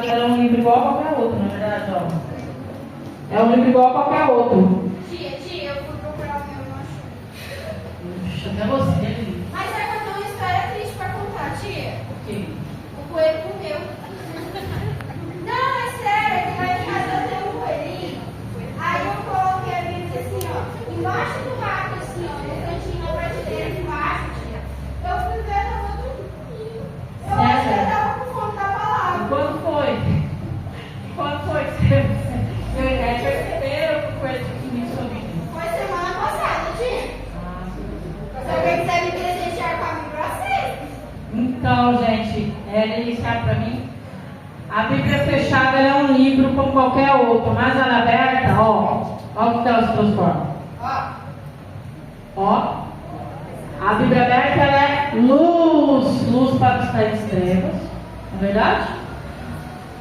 É um livro igual a qualquer outro, na verdade, ó. É um livro igual a qualquer outro. Tia, eu fui procurar o meu, não achei. Até você, Lili. Mas é que eu tenho uma história triste pra contar, tia. O quê? O coelho comeu. Não, é sério, que lá em casa eu tenho um coelhinho. Aí eu coloquei a Bíblia assim, ó, embaixo do rato, assim, ó, no cantinho da prateleira embaixo, tia. Eu fui ver, tava dormindo. Eu acho que eu tava com fome da palavra. Quando foi? Quando foi que você perceberam que o coelho tinha comido sua Bíblia? Foi semana passada, tia. Se alguém quiser me presentear com a Bíblia, aceito. Então, gente, Lili sabe pra mim? A Bíblia fechada ela é um livro como qualquer outro, mas ela aberta, ó o que ela se transforma. Ó. A Bíblia aberta ela é luz para os tais trevas, não é verdade?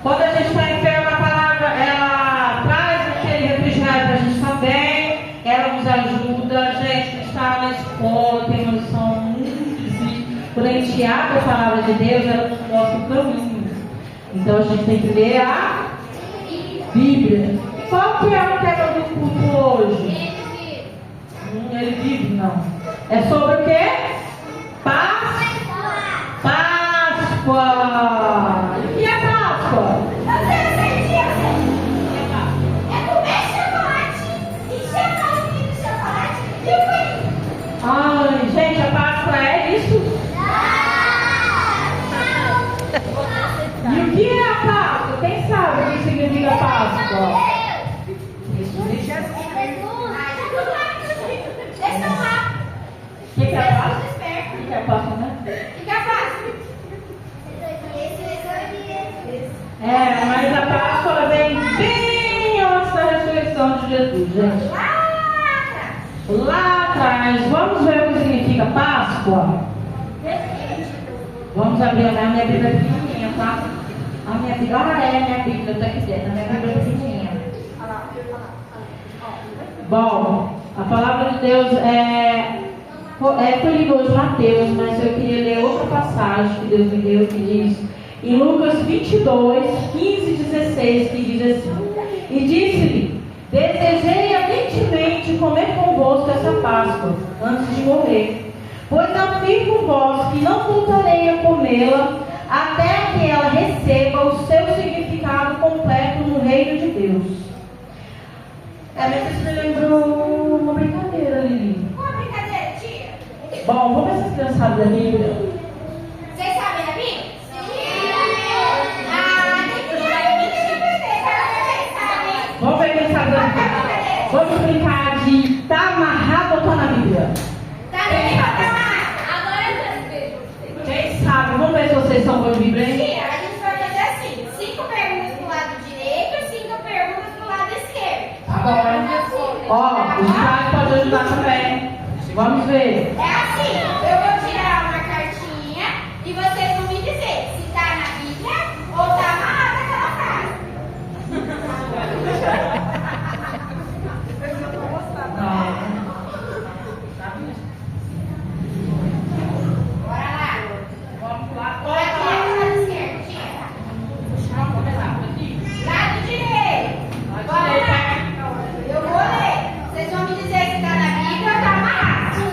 Quando a gente está enfermo, a palavra ela traz aquele refrigério para a gente também, ela nos ajuda, a gente está na escola, tem uma lição muito difícil. Quando a gente abre a palavra de Deus, ela nos mostra o caminho. Então a gente tem que ler a Bíblia. Qual que é o tema do culto hoje? Ele vive, não. É sobre o quê? Páscoa. E a Páscoa? É comer chocolate, encher a barriguinha de chocolate e o coelho. Ai, gente, a Páscoa é isso? E o que é a Páscoa? Quem sabe o que significa Páscoa? O que é a Páscoa? O que é a Páscoa, né? É, mas a Páscoa ela vem bem antes da ressurreição de Jesus, gente. Lá atrás, vamos ver o que significa Páscoa? Vamos abrir a minha Bíblia pequenininha, tá? A minha Bíblia, minha Bíblia, tá aqui dentro, a minha Bíblia pequenininha. Bom, a palavra de Deus foi lido hoje Mateus, mas eu queria ler outra passagem que Deus me deu, que diz em Lucas 22, 15 e 16, que diz assim: e disse-lhe, desejei ardentemente comer convosco essa Páscoa, antes de morrer. Pois afirmo vós que não voltarei a comê-la, até que ela receba o seu significado completo no reino de Deus. Mas isso me lembrou uma brincadeira, Lili. Uma brincadeira, tia? Bom, vamos ver se as crianças sabem da Bíblia. Vocês sabem da Bíblia? Sim! Tem que ir lá e vocês sabem. Vamos ver quem sabe da Bíblia. Vamos brincar de tá amarrado ou tá na Bíblia? Tá na Bíblia ou tá amarrado? Agora eu quero ver. Quem sabe? Vamos ver se vocês são bons de Bíblia, hein? Tia, a gente vai fazer assim: 5 perguntas pro lado direito e 5 perguntas pro lado esquerdo. Tá bom, hein? Ó, os pais podem ajudar também. Vamos ver. É assim: eu vou tirar uma cartinha e vocês vão me dizer se tá na Bíblia ou tá amarrada aquela frase. Bora lá. Vamos lá. Lado direito ou lado esquerdo, tia? Vamos começar por aqui. Lado direito. Bora lá. Eu vou ler. Vocês vão me dizer se tá na Bíblia ou tá amarrado.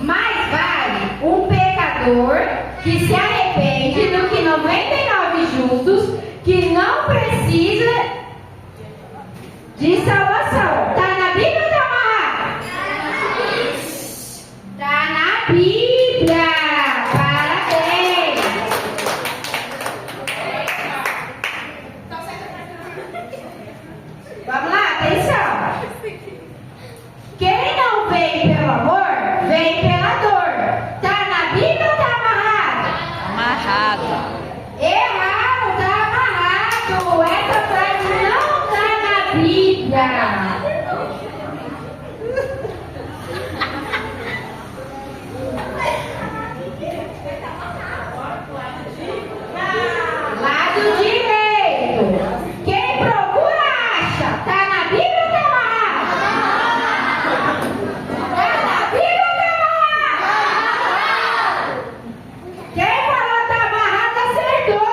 Mais vale um pecador que se arrepende do que 99 justos que não precisa de salvação. Tá na Bíblia ou tá amarrado? Tá na Bíblia. Parabéns. Vamos lá, atenção. Quem não vem pelo amor, vem pela dor. Tá na Bíblia ou tá amarrado? Amarrado. Errado, tá amarrado. Essa frase não tá na Bíblia. Lado direito. Quem procura acha. Tá na Bíblia ou tá amarrado? Tá na Bíblia ou tá amarrado? Quem falou tá amarrado acertou.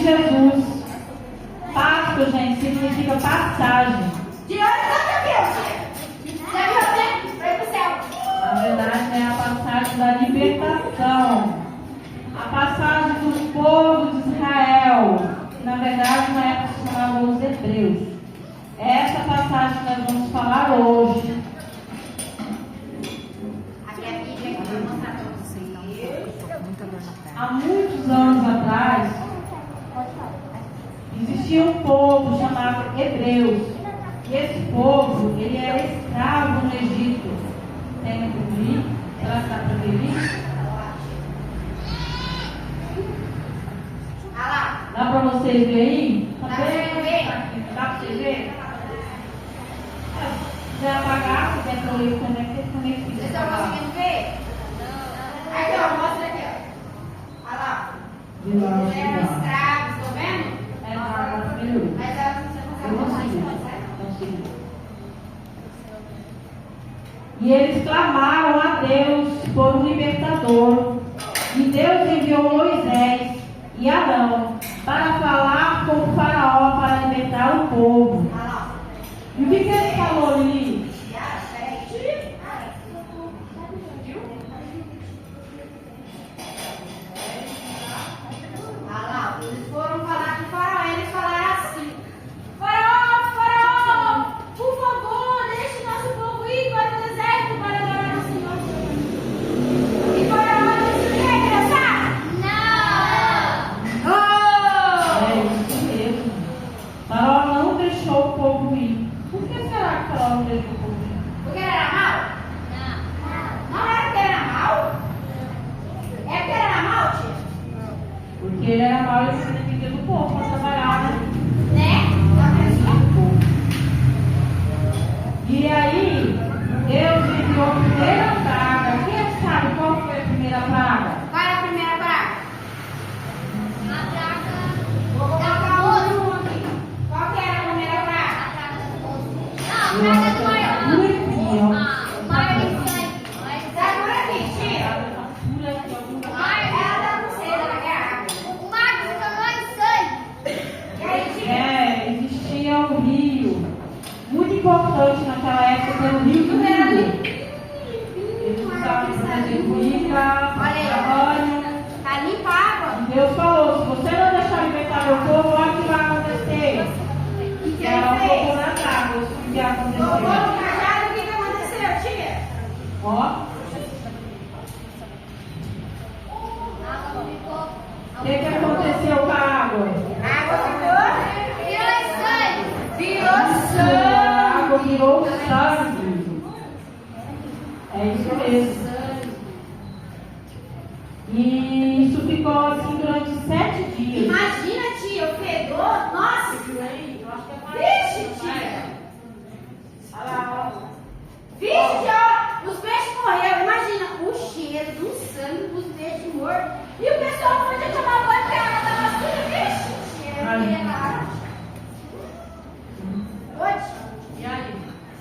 Jesus. Páscoa, gente, significa passagem. De onde você viu, tia? Já viu até? Foi pro céu. Na verdade, é a passagem da libertação. A passagem do povo de Israel. Que, na verdade, na época se chamava os hebreus. É essa passagem que nós vamos falar hoje. Aqui é a Bíblia que vai mostrar pra vocês. Há muitos anos atrás, existia um povo chamado hebreus. E esse povo, ele era escravo no Egito. Tem que vir? Será que dá para ver? Olha lá. Dá para vocês verem aí? Dá pra você ver? Dá para vocês verem? Se quiser apagar, se quiser ler como é que Vocês fica. estão conseguindo ver? Aqui, ó, mostra aqui, ó. Olha lá. Eles eram escravos, estão vendo? É, agora melhorou. Mas você consegue mostrar isso, não, certo? E eles clamaram a Deus por um libertador. E Deus enviou Moisés e Arão para falar com o faraó para libertar o povo. Olha lá. E o que ele falou, Lili? Olha lá, eles foram falar com o faraó, eles falaram assim: Faraó, faraó, por favor, deixe nosso povo ir para o deserto para adorar o Senhor. E faraó disse: o que, criançada? Não! Oh! É isso mesmo. Faraó não deixou o povo ir. Por que será que Faraó não deixou o povo ir? Porque ele era mau? Não era porque ele era mau? É porque ele era mau, tia? Porque ele era mau e ele dependia do povo para trabalhar, né? Né? Já pensou? E aí, Deus enviou a primeira praga. Quem sabe qual foi a primeira praga? Qual é a primeira praga? Vou colocar um aqui. Qual que era a primeira praga? Eu acho que era Luizinho. Segura aqui, tia. Ela tá com sede, ela quer água. E aí, tia? É, existia um rio muito importante naquela época, que era o Rio do Não era Rio. ali? Eles usavam para fazer comida, Olha aí. banho. Tá limpa a água? E Deus falou: se você não deixar libertar meu povo, olha o que vai acontecer. O que E ela ele colocou fez? nas águas. O que Colocou aconteceu? no cajado, o que aconteceu, tia? Ó, o que aconteceu com a água? A água ficou? Virou A sangue. água virou sangue. É isso mesmo. E isso ficou assim durante 7 dias. Imagina, tia, o fedor. Nossa. Vixe, tia. Olha lá, ó. Vixe, tia, ó. Os peixes morreram. Imagina o cheiro do sangue dos peixes mortos. E o pessoal não podia tomar banho porque a água estava suja. Vixe, tia. Eu queria lá. Oi, E aí?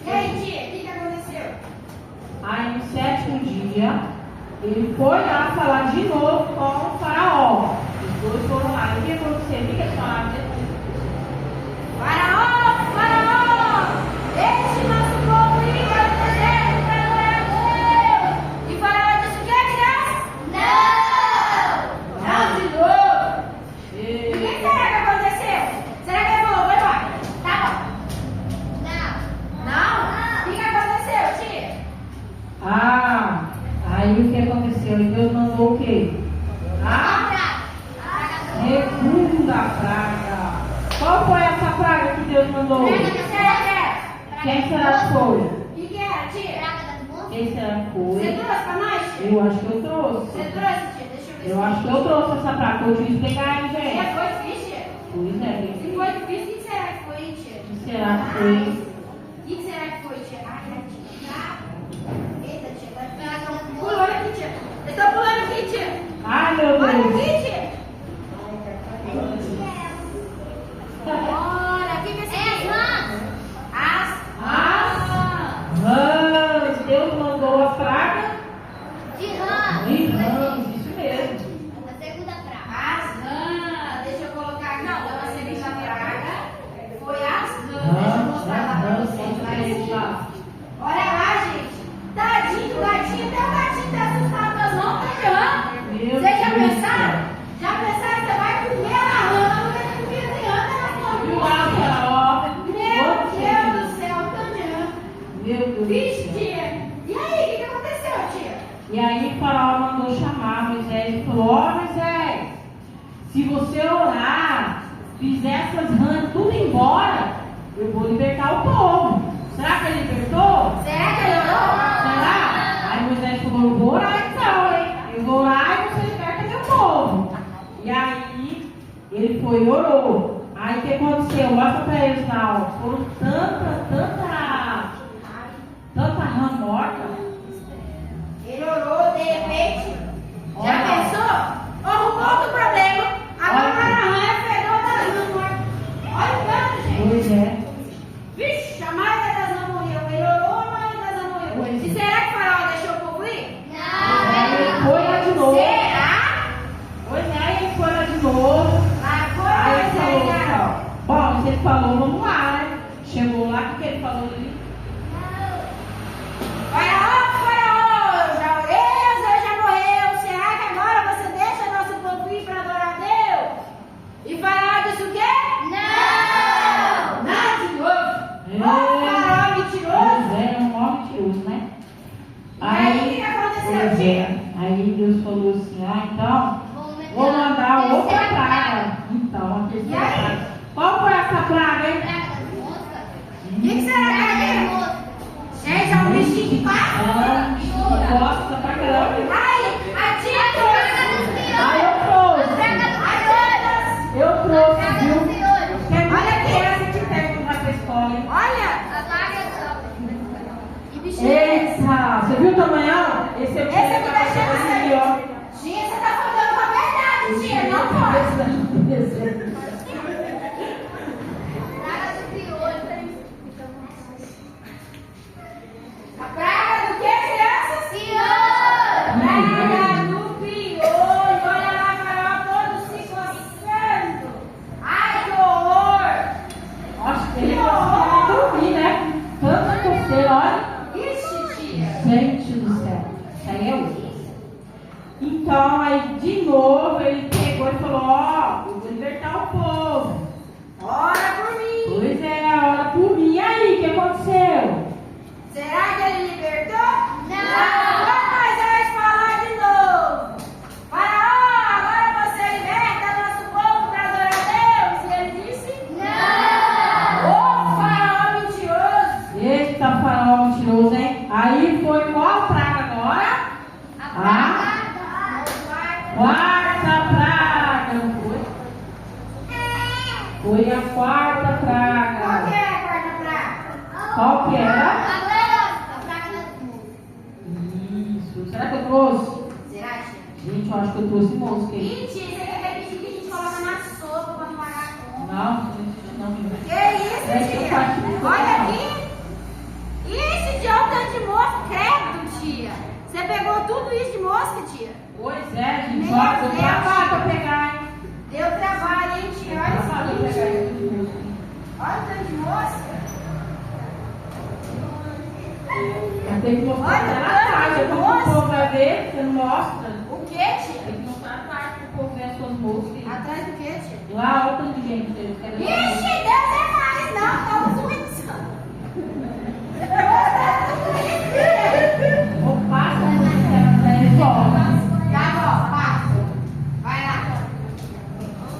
e aí, tia, o que aconteceu? Aí no 7º dia, ele foi lá falar de novo com o faraó. Os dois foram lá. E o que aconteceu? O que eles falaram depois? Faraó, faraó, deixe nosso povo ir para o deserto para adorar a Deus. E faraó disse o que, criança? Não! Não, de novo. E o que será que aconteceu? Será que ele falou, vai embora? Tá bom. Não? O que aconteceu, tia? Ah, aí o que aconteceu? E Deus mandou o quê? A segunda praga. Qual foi essa praga que Deus mandou? Quem será que foi? O que era, tia? Quem será que Você foi? trouxe pra nós, tia? Eu acho que eu Você trouxe. trouxe, tia? Deixa eu ver Eu acho que eu trouxe essa praga. Eu te explicar aí, se gente. foi difícil, tia. Pois é. Se foi difícil, o que será que foi, tia? O que será que foi? O que será que foi, tia? Ai, tia. Eita, tia. Pulando aqui, tia. Eu tô pulando aqui, tia. Ai, meu Olha Deus. aqui, tia. Olha, o que é isso aqui? As Rãs. Deus mandou a praga de rãs. Isso mesmo. rãs. Deixa eu colocar se você orar, fizer essas rãs tudo embora, eu vou libertar o povo. Será que ele libertou? Será que ele orou? Será? Aí Moisés falou, eu vou orar então, hein? Eu vou orar e você liberta meu povo. E aí, ele foi e orou. Aí o que aconteceu? Mostra pra eles lá, ó. Foram tanta rã morta. Ele orou, de repente. Já Olha. pensou? Arrumou outro problema. Agora Olha. vai na rã e pegou da rã morta. Olha o tanto, gente. Pois é. Vixe, a maioria das rãs morreu. Ele orou, a maioria das rãs morreu. Pois é. E será que o faraó deixou o povo ir? Aí ele foi lá de novo. Será? Pois é, ele foi lá de novo. Aí ele falou assim, ó. Bom, se ele falou, vamos lá, né? Chegou lá, o que ele falou ali? Faraó, já orei, o Senhor já morreu. Será que agora você deixa nosso povo ir para adorar a Deus? E Faraó disse o quê? Não! Não, de novo. Ô, Faraó mentiroso. Pois é, um homem mentiroso, né? Aí, o que aconteceu, pois tia? é. Aí Deus falou assim, então, vou mandar outra praga. Então, a terceira E aí? praga. Qual foi essa praga, hein? O que será que é? Gente, é um bichinho que passa. Gosta pra caramba. Ai, a tia trouxe. Aí eu trouxe, viu? Olha a criança que tem na sua escola, hein? Olha. Que bichinho. Essa, você viu o tamanhão? Esse é o que Esse aqui tá esse cheio aqui, de ó. Tia, você tá falando com a verdade, tia. Não pode. A praga do que, crianças? Praga do piolho. Olha lá, Faraó, todo se coçando. Ai, que horror. Nossa, ele conseguiu dormir, né? Tanta coceira, olha. Ixi, tia. Gente do céu, isso aí é outro. Então, aí de novo ele pegou e falou: ó, eu vou libertar o povo. Ora por mim. Pois é, a hora por mim. E aí, o que aconteceu? Será que ele libertou? Não. Agora Moisés falar de novo. Faraó, agora você liberta nosso povo para adorar a Deus. E ele disse: não. Ô, Faraó mentiroso. Eita, faraó mentiroso, hein? Aí foi qual praga agora? A quarta praga, não foi? Foi a quarta Qual praga. que é a quarta praga? Qual que era? Isso. Será que eu trouxe? Será, tia? Gente, eu acho que eu trouxe mosca aí. Mentira, você quer aquele que a gente coloca na sopa para não pagar a conta? Não, gente, não. Que É isso, que eu tia? faço isso, Olha não. aqui. Esse de olha o tanto de mosca, credo, tia. Você pegou tudo isso de mosca, tia? Pois é, gente. Meu Olha, eu Deus. trabalho pra pegar, hein? Deu trabalho, hein, tia? Olha Trabalho pra isso pegar aqui. isso de mosca. Olha o tanto de mosca. Mas tem que mostrar Olha, na tarde. olha, Como o moça. povo vai ver, você não mostra. O que, tia? Tem que mostrar na tarde pro povo ver as suas moscas. Atrás do que, tia? Lá, olha o tanto de gente. Vocês querem ver? Ixi, Deus é mais, não. Estamos pensando. Ou passa, você resolve. Tá bom, passa. Vai lá.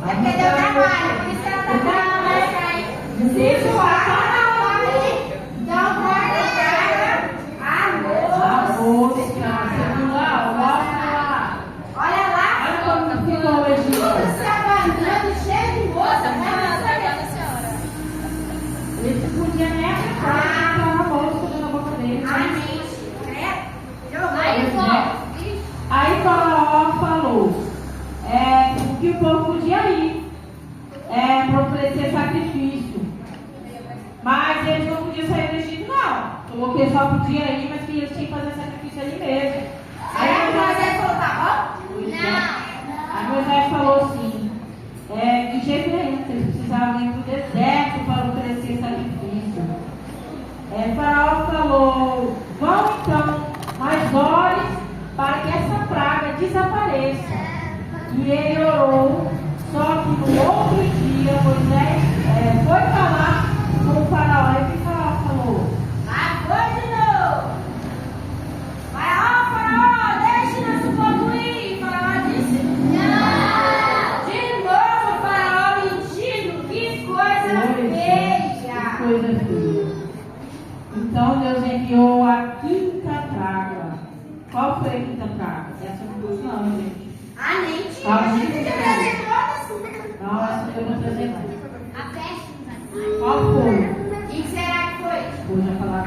É porque deu trabalho, por isso ela tá falando mais aí. Se zoar, dá um guarda-praga. A Amor. mosca. Você viu lá? Mostra lá. Olha lá. Olha como ficou o Tudo Egito. se abanando, cheio de moça. Eles podiam nem apertar a mosca na boca deles. Ai, né? gente, credo. Que Pois horror. é. Aí Faraó falou que o povo podia ir para oferecer sacrifício. Mas eles não podiam sair do Egito, não. Falou que só podia ir, mas que eles tinham que fazer sacrifício ali mesmo. Será que Moisés falou, tá bom? Pois é. Aí Moisés falou assim, de jeito nenhum, vocês precisavam ir para o deserto para oferecer sacrifício. Faraó falou, vão então, mas ore para que essa praga desapareça. E ele orou, só que no outro dia Moisés foi falar com o faraó. E o que o faraó falou? Agora de novo. Faraó, deixe nosso povo ir. Faraó disse, não. De Essa não trouxe não, gente. Ah, nem tinha. Ah, Você nem podia tinha. trazer todas. Não, essa eu vou trazer não. A peste dos animais. Qual foi? O que será que foi? Vou já falar.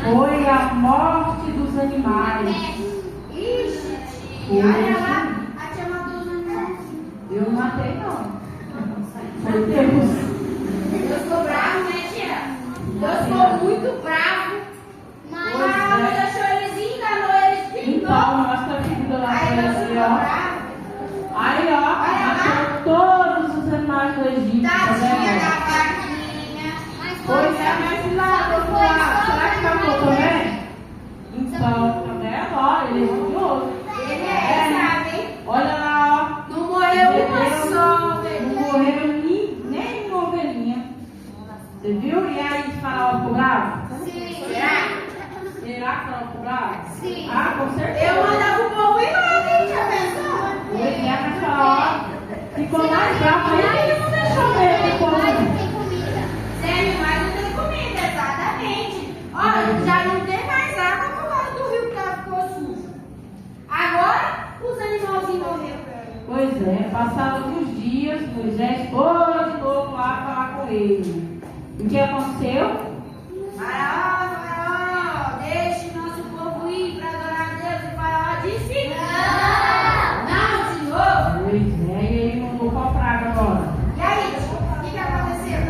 Foi a morte dos animais. Ixi, tia. Olha lá. A tia matou os animais. Eu não matei, não. Foi Deus. Deus ficou bravo, né, tia? Deus ficou muito bravo. Mas Pois é. não deixou eles, enganou eles de Então, novo. mostra a figura lá Aí pra Deus você, ficou ó. bravo. Aí, ó, matou todos os animais do Egito. Tá Tadinha vendo? da vaquinha. Pois é, mas lá, vamos lá. Será que matou também? Então, tá vendo? Ó, ele é estudioso. Ele sabe, hein? Olha lá, ó. Não morreu uma só, Não velho. morreu nem uma ovelhinha. Você viu? E aí, Faraó ficou bravo? Sim. Será? Será que Faraó ficou bravo? Sim. Ah, com certeza. Eu mandava o povo ir lá, hein? Já pensou? Pois é, mas Faraó ficou mais bravo. Aí ele não deixou mesmo o povo. Sem animais não tem comida, exatamente. Olha, já não tem mais água por causa do rio que ficou sujo. Agora, os animalzinhos morreram. Pois é, passados uns dias, Moisés foi de novo lá falar com ele. O que aconteceu? Faraó, deixe nosso povo ir para adorar a Deus. E Faraó disse: não, de novo. Pois é, e ele mandou qual praga agora? E aí, o que aconteceu?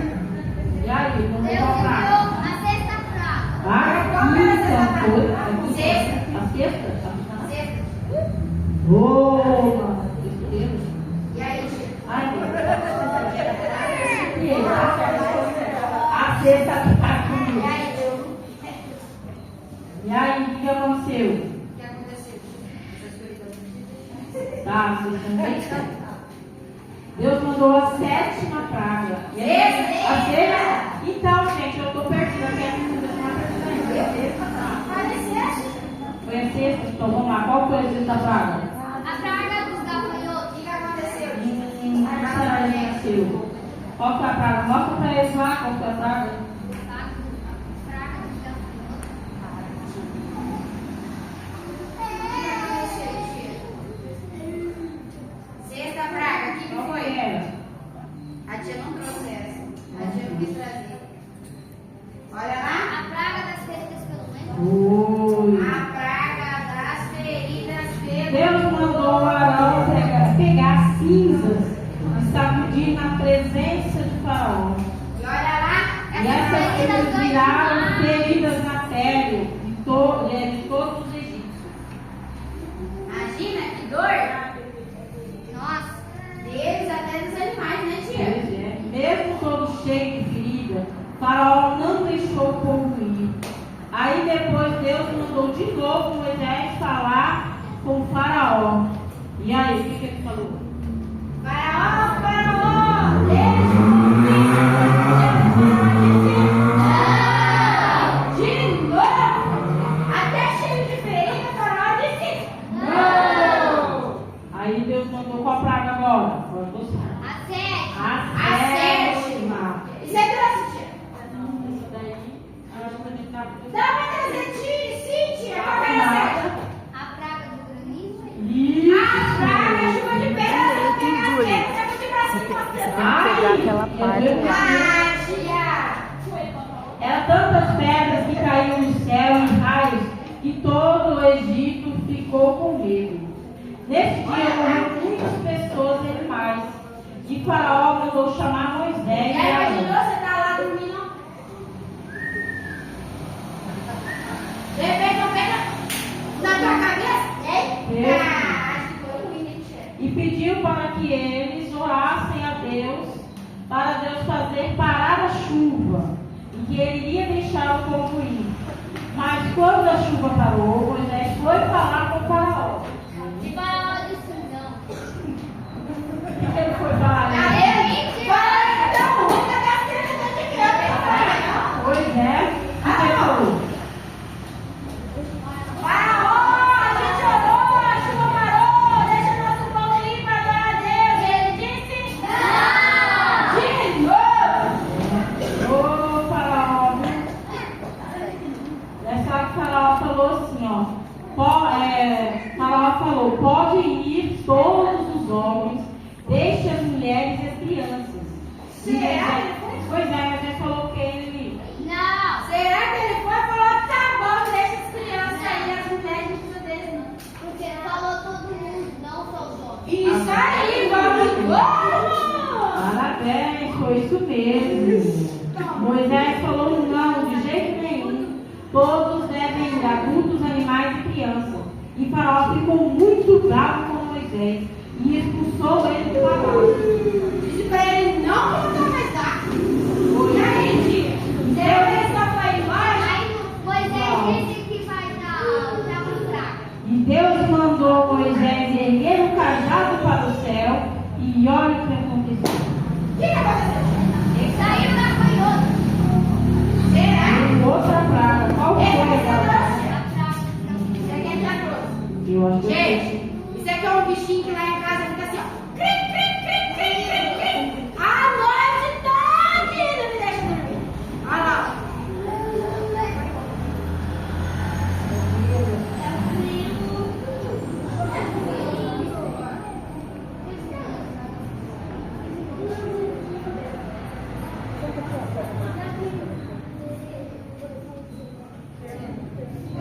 E aí, ele mandou qual praga? a sexta praga. Ah, Qual era a sexta quinta, praga? foi. Sexta. A sexta? Tá funcionando? Sexta. Ô, mano, meu Deus. E aí, tia? Ai, meu Deus. E aí, a sexta praga. E aí, tio? E aí, o que aconteceu? O que aconteceu? Tá, vocês também? Deus mandou a sétima praga. E aí, a sexta? Então, gente, eu tô perdida. Eu quero que vocês não acreditem. Foi a sexta? Então, vamos lá. Qual foi a sexta praga? A praga dos gafanhotos. O que aconteceu? Não nasceu. Qual foi a praga? Mostra pra eles lá qual foi a praga. Praga dos gafanhotos. O que aconteceu, tia? Sexta praga, o que Qual foi? era? A tia não trouxe essa. A tia não quis trazer. Olha lá. A praga das feridas pelo menos. Oi. A praga das feridas pelo Deus mandou o Arão pegar cinzas e sacudir na presença de Faraó. E olha lá. E essas feridas viraram feridas na pele de todos os egípcios. Imagina que dor. Nossa, deles até dos animais, né, tia? Pois é. Mesmo todo cheio de ferida, Faraó não deixou o povo ir. Aí depois Deus mandou de novo Moisés falar com o Faraó. E aí, o que ele falou? Faraó, Faraó, deixa de novo. Até cheio de ferida, Faraó disse não. Aí Deus mandou qual praga agora? Agora você. A sétima. A sétima. Isso é trouxe, tia. Isso daí, eu acho que a gente tá... Dá pra trazer, sim, tia. Qual que é a sétima? A praga do granizo. Isso. A praga, chuva de pedra, você pega as pedras, você pode ir pra cima. Pegar aquela parte lá. Ah, tia. Eram tantas pedras que caíam do céu em raios que todo o Egito ficou com medo. Nesse dia morreram muitas pessoas e animais. E Faraó mandou chamar Moisés Já e imaginou Arão. você tá lá dormindo? De repente eu pego na tua cabeça. Eita! Acho que foi ruim, né, tia? E pediu para que eles orassem a Deus, para Deus fazer parar a chuva, e que ele iria deixar o povo ir. Mas quando a chuva parou, Moisés foi falar com o Faraó. E Faraó disse não. O que ele foi falar? Fala então, muita gastrina de criança. Pois é. O que ele falou? Faraó, a gente orou, a chuva parou, deixa nosso povo ir para adorar a Deus. E ele disse não. De novo. Ô Faraó, essa hora que o Faraó falou assim, ó. Será que ele foi? Pois é, mas ele falou que ele... Não. Será que ele foi? Falou, tá bom, deixa as crianças aí, as mulheres não precisam deles, não. Porque falou todo mundo, não só os homens. Isso aí, vamos! Parabéns, foi isso mesmo. Moisés falou não, de jeito nenhum. Todos devem ir, adultos, animais e crianças. E Faraó ficou muito bravo com Moisés e expulsou ele do palácio. Disse pra ele não voltar mais lá. E aí, Deus só foi embora. Aí Moisés disse que vai dar uma praga. E Deus mandou Moisés erguer um cajado para o céu e olha o que aconteceu. O que aconteceu? Ele saiu da canhota. Será? Outra praga, qual foi a praga? Isso aqui é já trouxe. Eu acho que Gente, isso aqui é um bichinho que lá em casa fica assim, ó. Cri, cri, cri, cri, cri, cri. A noite toda não me deixa dormir. Olha lá.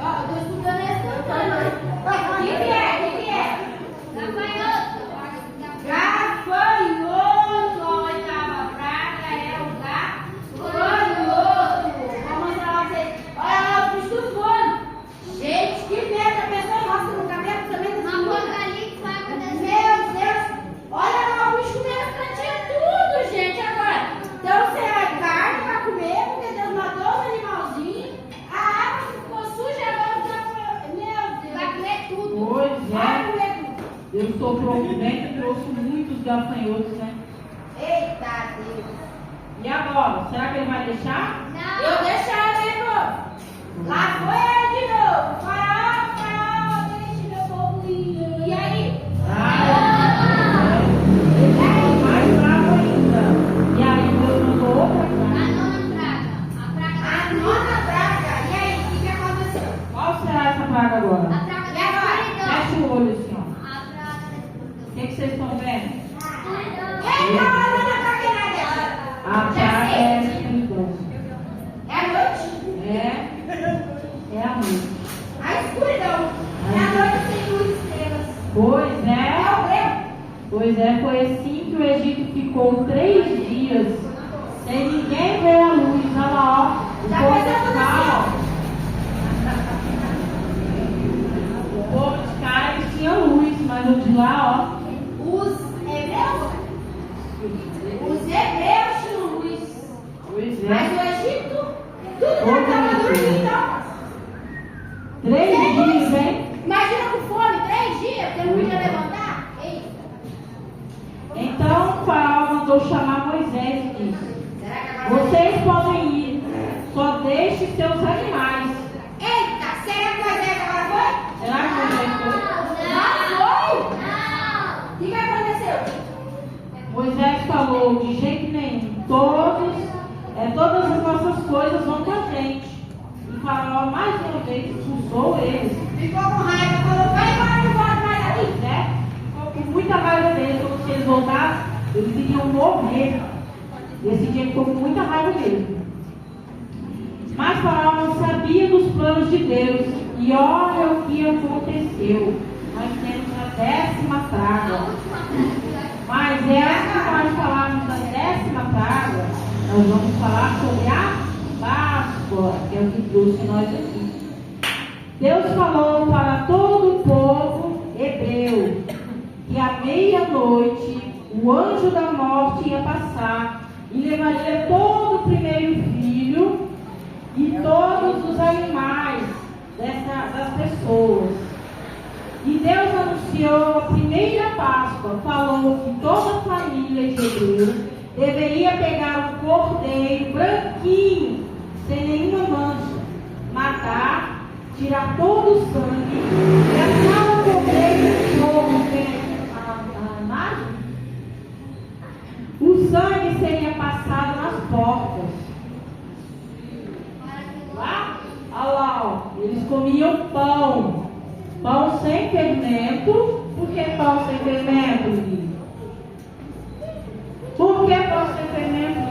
Ó, eu tô escutando esse cantando. O que é? Gafanhoto. Gafanhoto, a oitava praga é o gafanhoto. Vou mostrar pra vocês. Olha lá o bicho do forno. Gente, que medo. A pessoa mostra no cabelo também desse No bicho. Apocalipse vai acontecer. Meu Deus. Olha lá o bicho comendo as plantinhas tudo, gente, agora. Então, será carne pra comer, porque Deus matou os animalzinhos. A água ficou suja, agora o gafanhoto. Meu Deus. Vai comer tudo. Pois Vai é, comer tudo. Deus soprou o vento e trouxe muitos gafanhotos, né? Eita Deus. E agora, será que ele vai deixar? Não. Eu deixar de novo. Lá foi ele de novo. Faraó, deixa meu povo ir. E aí? Ele ficou mais bravo ainda. E aí Deus mandou outra A praga. nona praga. A praga A da nona praga. E aí, o que aconteceu? Qual será essa praga agora? A praga E da agora? escuridão. Fecha o olho, senhor. A praga da O escuridão. que vocês estão vendo? Eita, a nona praga é nada. A praga é a escuridão. É a noite? É a noite. A escuridão. É a noite sem luz e estrelas. Pois É é. o breu. Pois é, foi assim que o Egito ficou 3 dias sem ninguém ver a luz. Olha lá, ó. O Já povo pensou de tudo cá, assim, ó. O povo de cá, eles tinham luz, mas o de lá, ó. Os hebreus? Os hebreus tinham luz. Pois Mas é. o Egito, tudo estava dormindo. 3 dias, hein? Imagina com fome, 3 dias, porque não podia levantar. Eita. Então o faraó mandou chamar Moisés e disse: Será que agora... vocês podem ir, só deixe seus animais. Eita, será que Moisés agora foi? Será que Moisés foi? Não foi? Não. O que aconteceu? Moisés falou: de jeito nenhum, todas as nossas coisas vão com a gente. E o faraó mais uma vez expulsou eles. Ficou com raiva, falou, vai embora, não volta mais aqui. Né? Ficou com muita raiva deles, como se eles voltassem, eles iriam morrer. Esse dia ficou com muita raiva mesmo. Mas Faraó não sabia dos planos de Deus. E olha o que aconteceu. Nós temos a 10ª praga. Mas antes de nós falarmos da 10ª praga, nós vamos falar sobre a Páscoa, que é o que trouxe nós aqui. Deus falou para todo o povo hebreu que à meia-noite o anjo da morte ia passar e levaria todo o primeiro filho e todos os animais das pessoas. E Deus anunciou a primeira Páscoa, falou que toda a família de Hebreu deveria pegar um cordeiro branquinho, sem nenhuma mancha, matar, tirar todo o sangue, e assar o cordeiro de fogo, vê a imagem? O sangue seria passado nas portas. Lá, olha lá, ó, eles comiam pão. Pão sem fermento. Por que pão sem fermento, Lili? Por que pão sem fermento,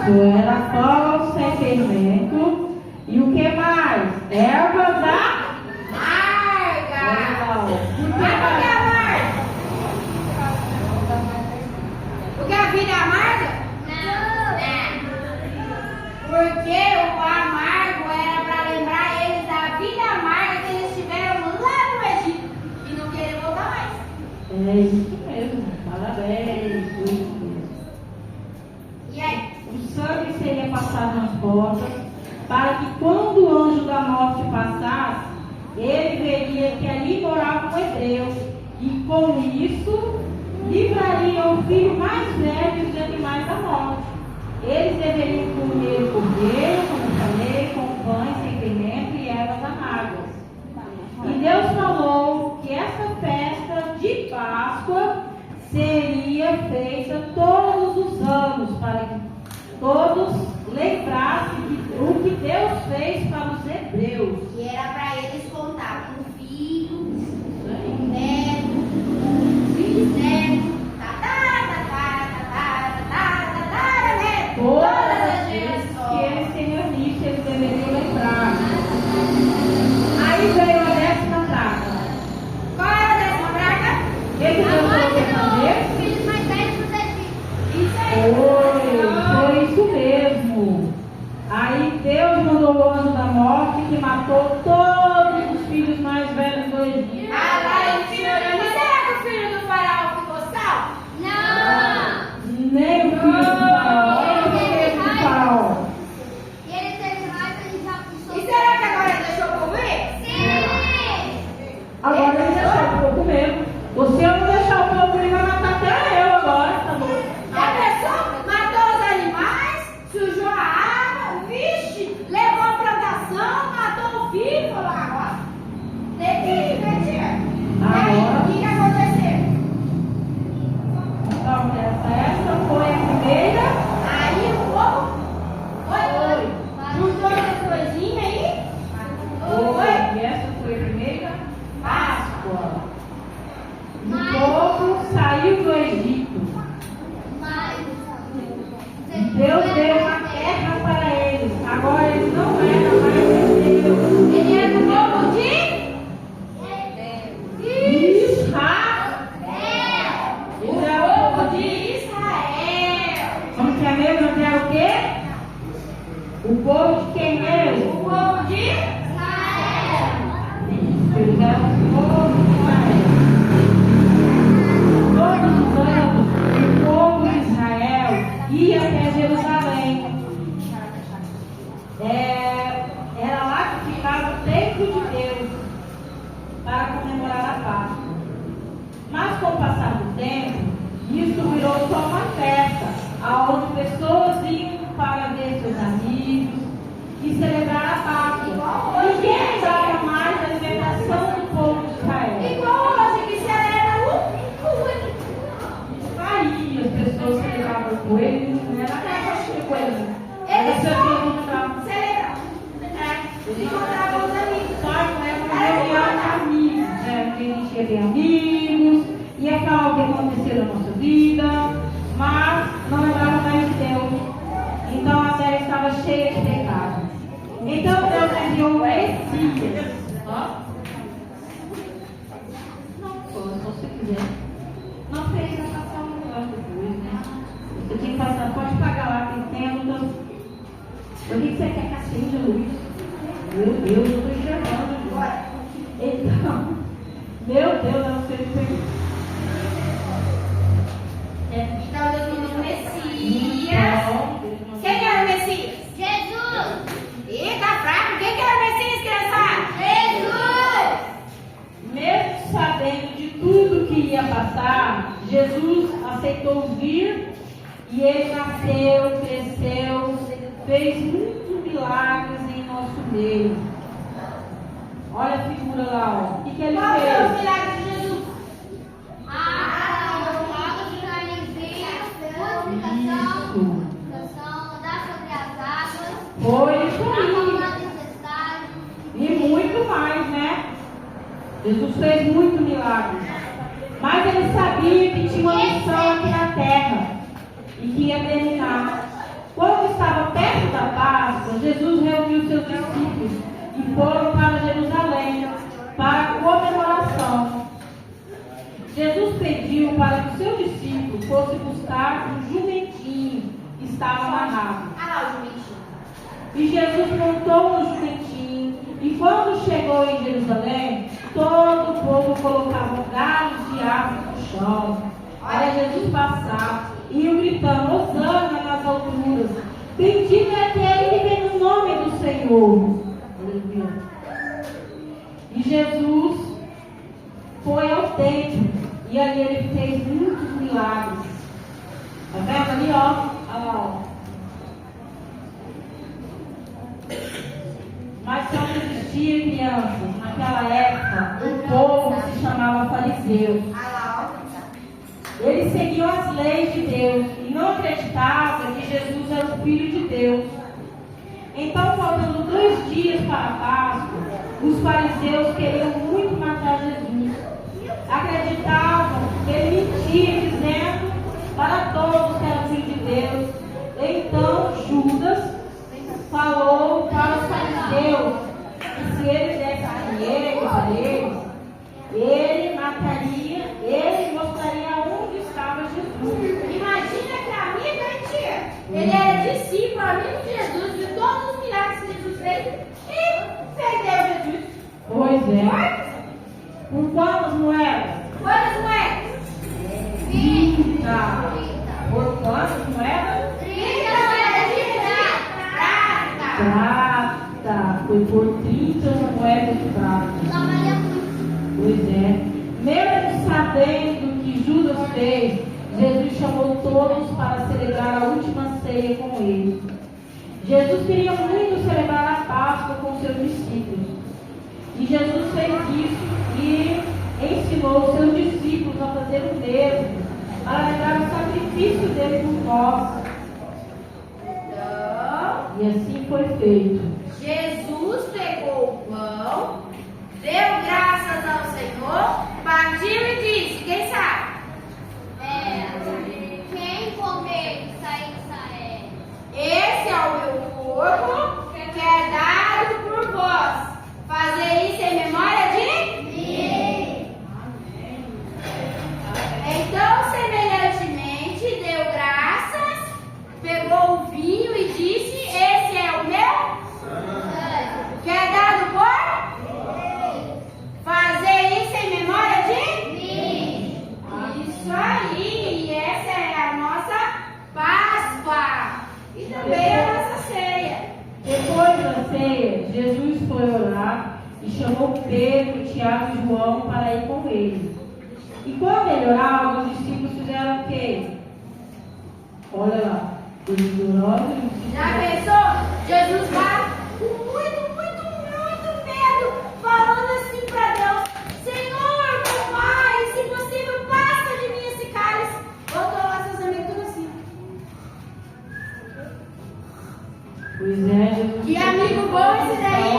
Isso, era pão sem fermento. E o que mais? Erva da Amarga. o que Mas por que mais? amarga? Porque a vida é amarga? Porque o amargo era para lembrar eles da vida amarga que eles tiveram lá no Egito e não querem voltar mais. É isso mesmo, parabéns, isso mesmo. E aí? O sangue seria passado nas portas, para que quando o anjo da morte passasse, ele veria que ali morava um hebreu, e com isso livraria o filho mais velho dos animais da morte. Eles deveriam comer cordeiro, como falei, com pães sem fermento e ervas amargas. E Deus falou que essa festa de Páscoa seria feita todos os anos, para que todos lembrassem o que Deus fez para os hebreus. E era para eles contar com filhos, com netos, bisnetos, neto. Todas as vezes que eles se reunissem, eles deveriam lembrar. Aí veio a 10ª praga. Qual era a 10ª praga? O que Deus falou que ia fazer? Os filhos mais velhos dos Egípcios. Isso aí. Foi isso mesmo. Aí Deus mandou o anjo da morte que matou todos os filhos mais velhos do Egito. Ah, lá ele tirou. E será que o filho do faraó ficou salvo? Não. Nem o filho do faraó, nem o filho do faraó. E ele teve raiva e já puxou. E será que agora ele deixou comer? Sim. Agora ele deixou o povo mesmo. Você não deixar o povo, ele vai matar até eu agora, tá bom? A pessoa matou os animais, sujou a água, vixe, levou a plantação, matou o filho, falou, agora tem que ir, né, Agora. o que aconteceu? Então, essa foi a primeira. Aí o povo foi, juntou essa coisinha aí, foi, E essa foi a primeira Páscoa. O Mas- povo saiu do Egito. Mas. Deus deu uma terra para eles. Agora eles não eram mais hebreus. ele era do povo de Israel. o Eles eram o povo povo de de Israel. Como que é mesmo? Eles eram o quê? O povo de quem O mesmo? povo de Eles eram o povo de Israel. Todos os anos, o povo de Israel ia até Jerusalém. Era lá que ficava o templo de Deus para comemorar a Páscoa. Mas com o passar do tempo, isso virou só uma festa, onde pessoas iam para ver seus amigos e celebrar a Páscoa. Ninguém dava mais a libertação do povo de Israel. igual hoje que celebra o Aí as pessoas celebravam o coelho, não era aquela de coelho. Eles As pessoas não estavam. celebram. Eles encontravam os amigos. Só que era uma reunião de amigos, né? Que a gente ia ter amigos, ia falar o que aconteceu na nossa vida, mas não lembrava mais de Deus. Então a terra estava cheia de pecados. Então Deus enviou o Messias. Ó. Não foi, se você quiser. Não fez a passar um negócio depois, né? Você tem que passar, pode pagar lá, tem tempo. O que você quer que acende a luz? Meu Deus, eu estou enxergando agora. Então, meu Deus, eu não sei o que Então Deus mandou o Messias. Quem era o Messias? Jesus! Ih, tá fraco. Quem que era o Messias, criançada? Jesus! Mesmo sabendo de tudo que ia passar, Jesus aceitou vir e ele nasceu, cresceu, fez muitos milagres em nosso meio. Olha a figura lá, ó. O que ele Qual foi o fez? milagre de Jesus? Foi isso aí. E muito mais, né? Jesus fez muito milagre. Mas ele sabia que tinha uma missão aqui na terra e que ia terminar. Quando fosse buscar um jumentinho que estava amarrado. Ah lá, o jumentinho. E Jesus montou no jumentinho, e quando chegou em Jerusalém, todo o povo colocava galhos de árvore no chão. Para Jesus passar, e iam gritando: Hosana nas alturas, bendito é aquele que vem no nome do Senhor. Aleluia. E Jesus foi ao templo, e ali ele fez muitos milagres. Está vendo ali, ó? Olha lá, ó. Mas só não existia crianças. Naquela época, o povo se chamava fariseus. Ah lá, ó. Eles seguiam as leis de Deus e não acreditavam que Jesus era o Filho de Deus. Então, faltando 2 dias para a Páscoa, os fariseus queriam muito matar Jesus. Acreditavam que ele mentia, dizendo para todos que era Filho de Deus. Então, Judas falou para os fariseus que se ele desse dinheiro para eles, ele mataria, ele mostraria onde estava Jesus. Imagina que a minha cantia, ele era discípulo, amigo de Jesus, de todos os milagres que Jesus fez e perdeu Jesus. Pois é. Com quantas moedas? Quantas moedas? 30. Por quantas moedas? 30 moedas de prata. Prata. Foi por 30 moedas de prata. Trabalha muito. Pois é. Mesmo sabendo que Judas fez, Jesus chamou todos para celebrar a última ceia com ele. Jesus queria muito celebrar a Páscoa com seus discípulos. E Jesus fez isso e ensinou seus discípulos a fazer o mesmo, para lembrar o sacrifício dele por nós. Então, E assim foi feito. Jesus pegou o pão, deu graças ao Senhor, partiu e disse: quem sabe? Quem comer sair. Esse é o meu corpo que é dado por vós. Fazer isso em memória de mim. Então, semelhantemente, deu graças, pegou o vinho e disse: esse é o meu que é dado por fazer isso em memória de mim. Isso aí, e essa é a nossa Páscoa e também a nossa ceia. Depois da ceia, Jesus foi orar e chamou Pedro, Tiago e João para ir com ele. E quando ele orava, os discípulos fizeram o quê? Olha lá, eles orando e os discípulos... Já pensou? Jesus lá com muito medo, falando assim para Deus: Senhor, meu Pai, se possível, passa de mim esse cálice. Voltou lá seus amigos tudo assim. Pois é, Jesus... Que amigo bom esse daí.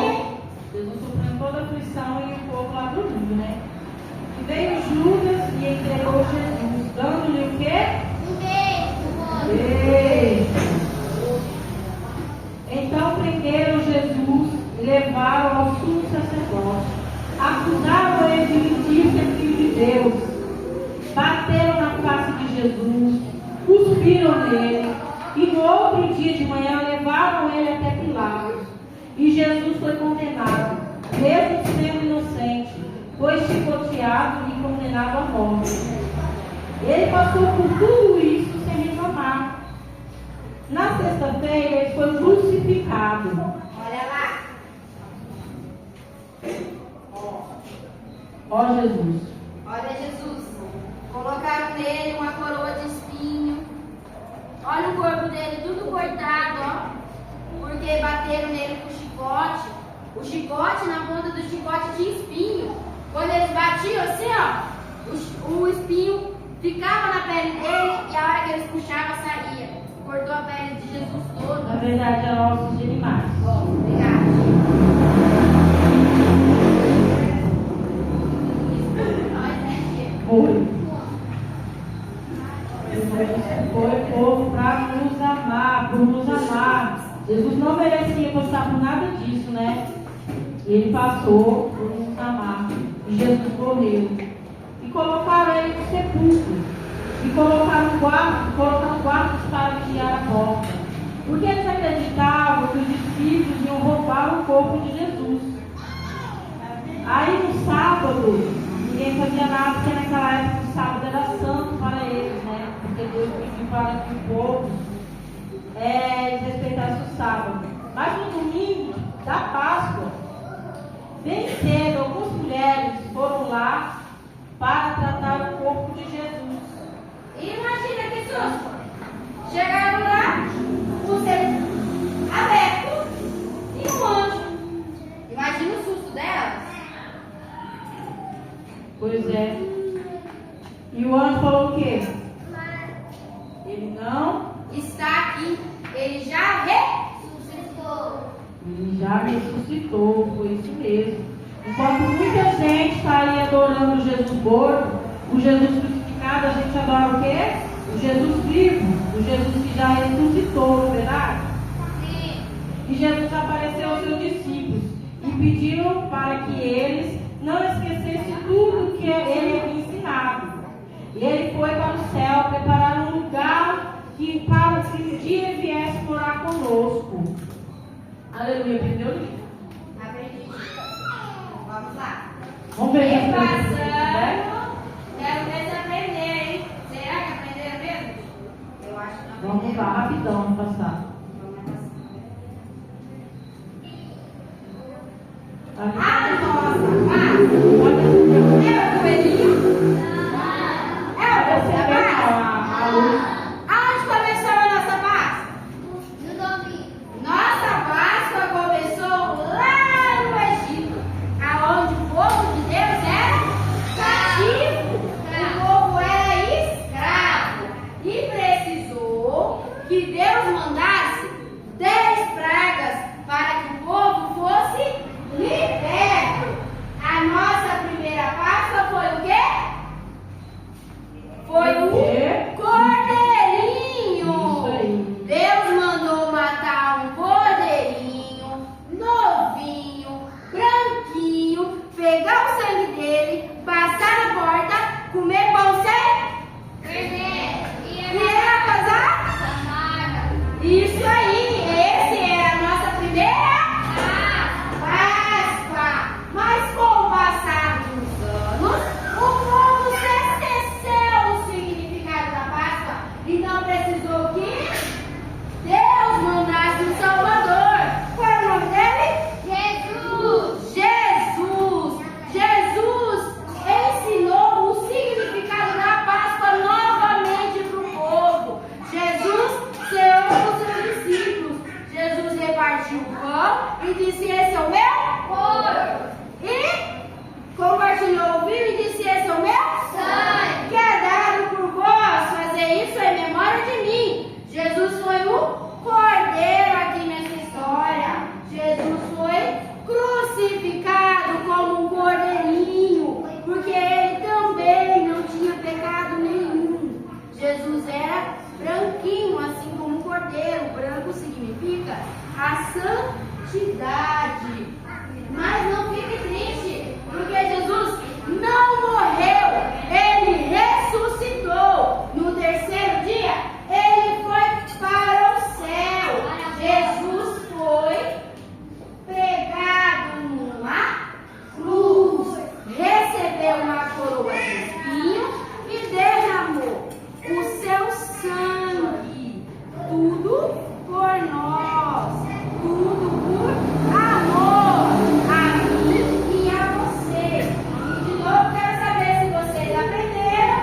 Jesus sofrendo toda a aflição e o povo lá dormindo, né? E veio Judas e entregou Jesus, dando-lhe o quê? Beijo. Então prenderam Jesus e levaram ao sumo sacerdote. Acusaram ele de mentir ser filho de Deus. Bateram na face de Jesus, cuspiram nele. E no outro dia de manhã levaram ele até Pilatos. E Jesus foi condenado, mesmo sendo inocente, foi chicoteado e condenado à morte. Ele passou por tudo isso sem reclamar. Na sexta-feira ele foi crucificado. Olha lá. Ó Jesus. Olha Jesus. Colocaram nele uma coroa de espinho. Olha o corpo dele tudo cortado, ó. Porque bateram nele com chicote. O chicote, na ponta do chicote tinha espinho. Quando eles batiam assim, ó, o espinho ficava na pele dele e a hora que eles puxavam, saía. Cortou a pele de Jesus toda. Na verdade, eram ossos de animais. Obrigada. Foi povo para nos amar, por nos amar. Jesus não merecia passar por nada disso, né? Ele passou por nos amar. E Jesus morreu. E colocaram ele no sepulcro. e colocaram guardas para vigiar a porta, porque eles acreditavam que os discípulos iam roubar o corpo de Jesus. Aí no sábado, ninguém fazia nada, porque naquela época o sábado era santo para eles, né? Porque Deus pediu para que o povo respeitasse o sábado. Mas no domingo da Páscoa, bem cedo, algumas mulheres foram lá para tratar o corpo de Jesus. Imagina que susto! Chegaram lá, o céu aberto e um anjo. Imagina o susto delas. Pois é. E o anjo falou o quê? Ele não Está aqui, ele já ressuscitou. Ele já ressuscitou, foi isso mesmo. Enquanto muita gente está aí adorando o Jesus morto, o Jesus crucificado, a gente adora o quê? O Jesus vivo, o Jesus que já ressuscitou, não é verdade? Sim. E Jesus apareceu aos seus discípulos e pediu para que eles não esquecessem tudo que ele havia ensinado. E ele foi para o céu preparar um lugar para que um dia viesse morar conosco. Aleluia, aprendeu isso? Aprendi. Vamos lá. Vamos ver Vem se passando. Quero ver se aprender, hein? Será que aprenderam mesmo? Eu acho que não Vamos lá, rapidão, vamos passar. Ah, nossa! É o coelhinho? É o você a Páscoa? Aonde começou a nossa Páscoa? No domingo. Nossa Páscoa começou lá no Egito, aonde o povo de Deus era cativo, o povo era escravo e precisou que Deus mandasse 10 pragas para que o povo fosse liberto. A nossa primeira Páscoa foi o quê? Foi o cordeirinho. Isso aí. Deus mandou matar um cordeirinho novinho, branquinho, pegar o sangue dele, passar na porta, comer pão sem e era casar? Isso aí, esse é a nossa primeira Páscoa. Mas com o passar dos anos, o povo se esqueceu o significado da Páscoa e não precisou que Deus mandasse um Salvador. Qual é o nome dele? Jesus. Jesus ensinou o significado da Páscoa novamente para o povo. Jesus ceou com seus discípulos. Jesus repartiu o pão e disse: esse é o meu corpo. E compartilhou o vinho e disse: esse é o meu sangue, que é dado por vós. Fazer isso em memória de mim. Jesus foi o cordeiro aqui nessa história. Jesus foi crucificado como um cordeirinho, porque ele também não tinha pecado nenhum. Jesus era branquinho, assim como um cordeiro. Branco significa a santidade. Mas não fique triste, porque Jesus não morreu, ele ressuscitou. No terceiro dia, ele foi para o céu. Jesus foi pregado numa cruz, recebeu uma coroa de espinhos e derramou o seu sangue. Tudo por nós, tudo por amor a mim e a você. E de novo quero saber se vocês aprenderam.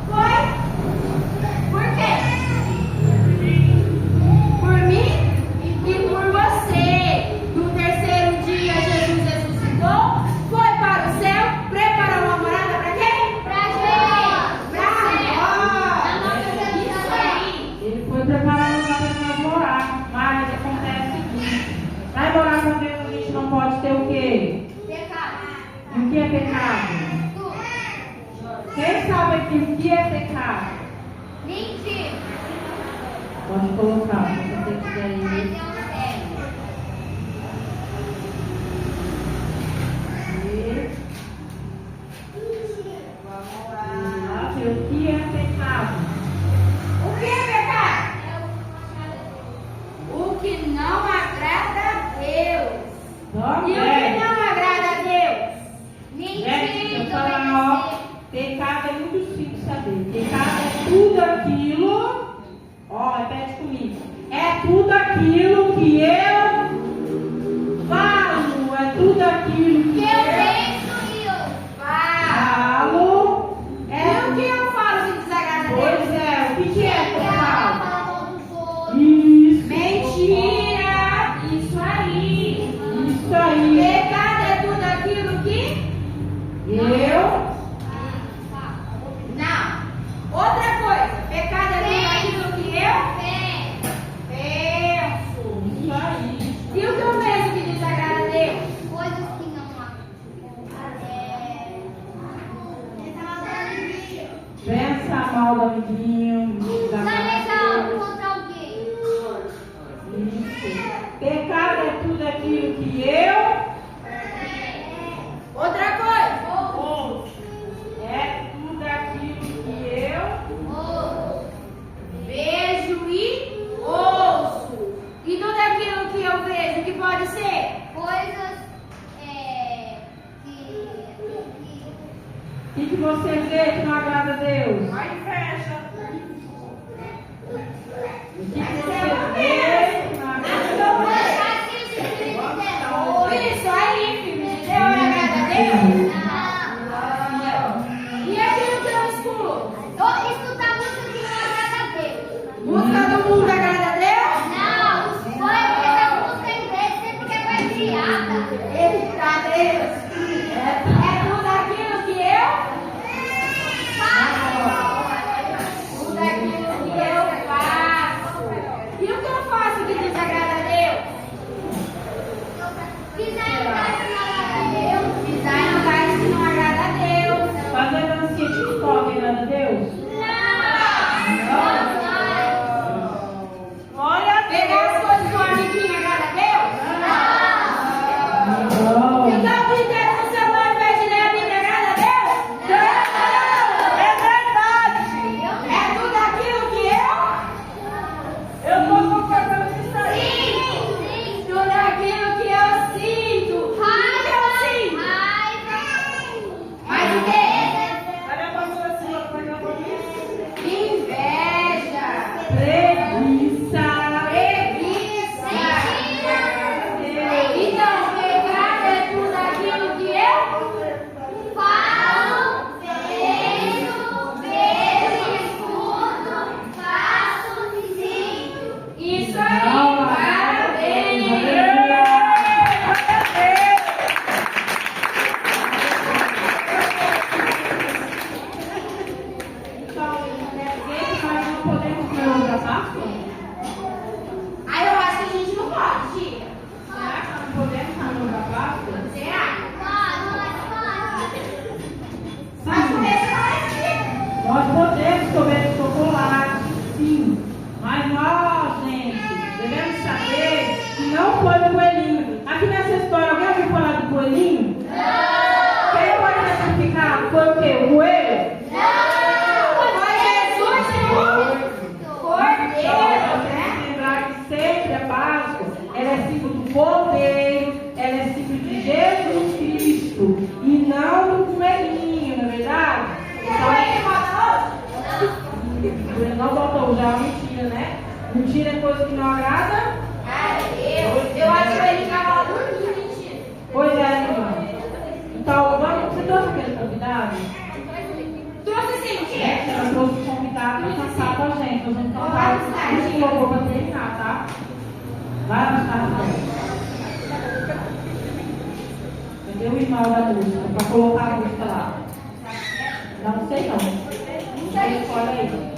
Foi por quê? Por mim e por você. No terceiro dia Jesus ressuscitou, foi para o céu, preparou uma morada para quem? Para nós. Isso aí. Ele foi preparado para morar, mas acontece o seguinte: vai morar com Deus, a gente não pode ter o quê? Pecado. E o que é pecado? Quem sabe aqui o que é pecado? Mentir. Pode colocar, se você quiser ir. Vamos lá. Vamos lá ver o que é pecado. que não agrada a Deus. Não, E o que não agrada a Deus? gente, eu falar, ó, pecado é muito simples saber. Pecado é tudo aquilo, ó, repete comigo. É tudo aquilo que eu falo, é tudo aquilo que eu penso e eu falo. E o que eu falo que desagrada a Deus? Pois é, o que é que eu falo? falo dos outros. Isso. Mentira! Isso aí! Isso aí. Pecado é tudo aquilo que. Eu. Não! Outra coisa, pecado é tudo aquilo que eu penso. Isso aí. E o que eu penso que desagrada a Deus? Coisas que não Pensa mal do amiguinho. contra alguém. Isso. Pecado é tudo aquilo que eu. Outra coisa. É tudo aquilo que eu. Vejo e ouço. E tudo aquilo que eu vejo, o que pode ser? Coisas O que você vê que não agrada a Deus? A inveja. O que você vê que não agrada a Deus? Isso aí, filho. Deus agrada a Deus. E aquilo que eu escuto? Escutar música que não agrada a Deus. Música do mundo agrada a Deus? Não, foi essa música em inglês sempre que foi criada. Eita Deus! É tudo aquilo que eu? Tudo aquilo que eu faço. E o que eu faço que desagrada a Deus? Pisar em lugares que não agrada a Deus. Pisar em lugares que não agrada a Deus. Fazer dancinha de TikTok agrada a Deus? Olha, pegar as coisas do amiguinho agrada a Deus? Não. Ficar o dia inteiro no celular ao invés de ler a Bíblia agrada a Deus? Não! É verdade! É tudo aquilo que eu tô concordando com isso aí. Tudo aquilo que eu sinto. O que eu sinto? Mas o quê? Cadê a pastora Silva pra pegar por isso? Inveja. Preguiça. Preguiça. Então, pecado é tudo aquilo que eu isso aí, parabéns! Então, gente, nós não podemos comer ovo da Páscoa? Aí eu acho que a gente não pode, Tia. Será que nós não podemos comer ovo da Páscoa? Será? Mas comer chocolate. Nós podemos comer chocolate, sim. Mas nós, gente, devemos saber que não foi no coelhinho. Aqui nessa história, alguém ouviu falar do coelhinho? Não! Quem pode certificar? Foi o quê? O coelho? Foi Jesus e o Cordeiro, né? Vamos lembrar que sempre a Páscoa, ela é símbolo do Cordeiro, ela é símbolo de Jesus Cristo e não do coelhinho, não é verdade? Então ele bota hoje? Ele não botou já, mentira, né? Mentira é coisa que não agrada. Eu acho que ele estava lá dormindo, mentira. Pois é, irmã. Então, vamos, você trouxe aquele convidado? Trouxe sim, tia. Ela trouxe o convidado para cantar com a gente. Nós vamos cantar um último louvor para terminar, tá? Vai lá, tá? Cadê o irmão da música? Para colocar a música lá. Não sei não. Não sei, olha aí.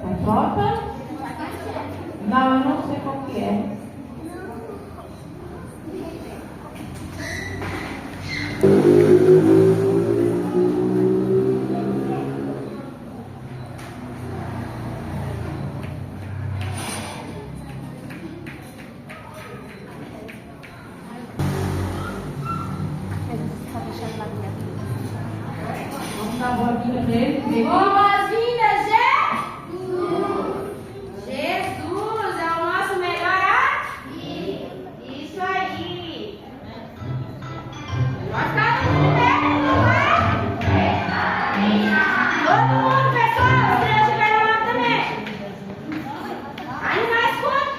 Tá pronta? Não, eu não sei qual que é. dele. Boas-vindas, Jesus é o nosso melhor amigo. Isso aí. Nós estamos no pé, não é? Todo mundo, pessoal, os três estiveram lá também. Aí mais quanto?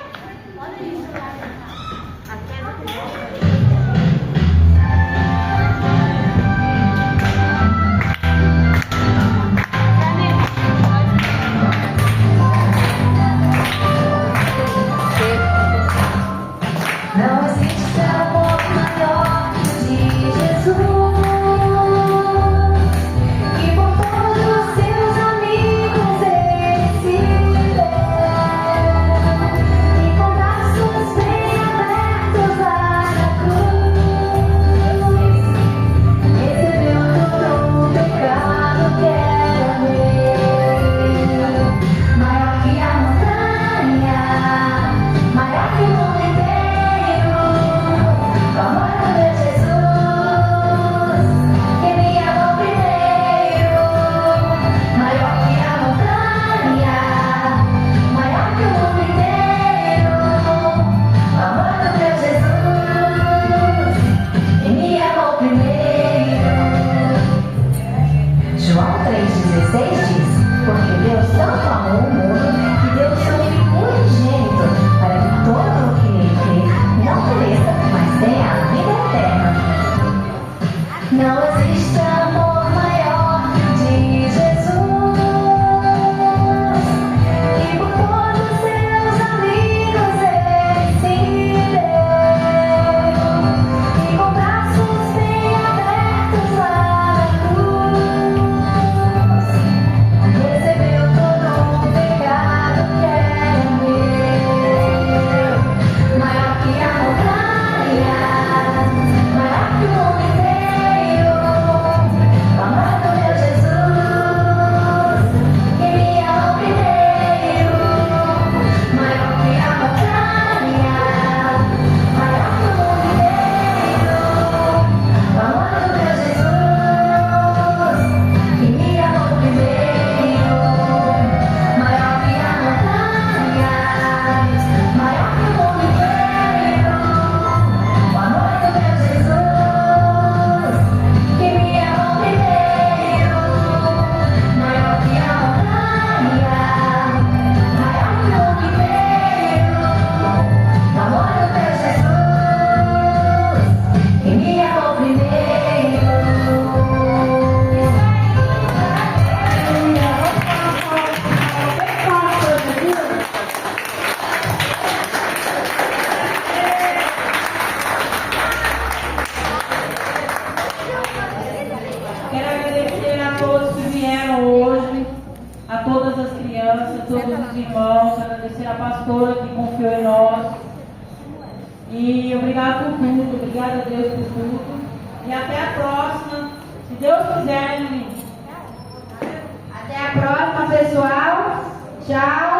Não existe amor maior que o de Jesus, que por todos os seus amigos ele se deu, e com braços bem abertos lá na cruz, recebeu todo o pecado que era meu, maior que a montanha, maior que o mundo inteiro. O amor do meu Jesus, que me amou primeiro, maior que a montanha, maior que o mundo inteiro. O amor do meu Jesus, que me amou primeiro. João 3,16 diz: porque Deus tanto amou o mundo que deu o seu Filho unigênito, para que todo o que nele crê não pereça, mas tenha a vida eterna. Não existe amor maior que o de Jesus, que por todos seus amigos ele se deu, e com braços bem abertos lá na cruz, recebeu todo o pecado que era meu, maior que a montanha, maior que o mundo inteiro. O amor do meu Jesus, que me amou primeiro, maior que a montanha, maior que o mundo inteiro. O amor do meu Jesus, que me amou primeiro, maior que a montanha, maior que o mundo inteiro. O amor do meu Jesus, que me amou primeiro, maior que a montanha, maior que o mundo inteiro. O amor do meu Jesus, que me amou primeiro. Quero agradecer a todos que vieram hoje, a todas as crianças, a todos os irmãos, agradecer a pastora que confiou em nós. E obrigado por tudo, obrigada a Deus por tudo. E até a próxima, se Deus quiser, né, menino? Até a próxima, pessoal. Tchau.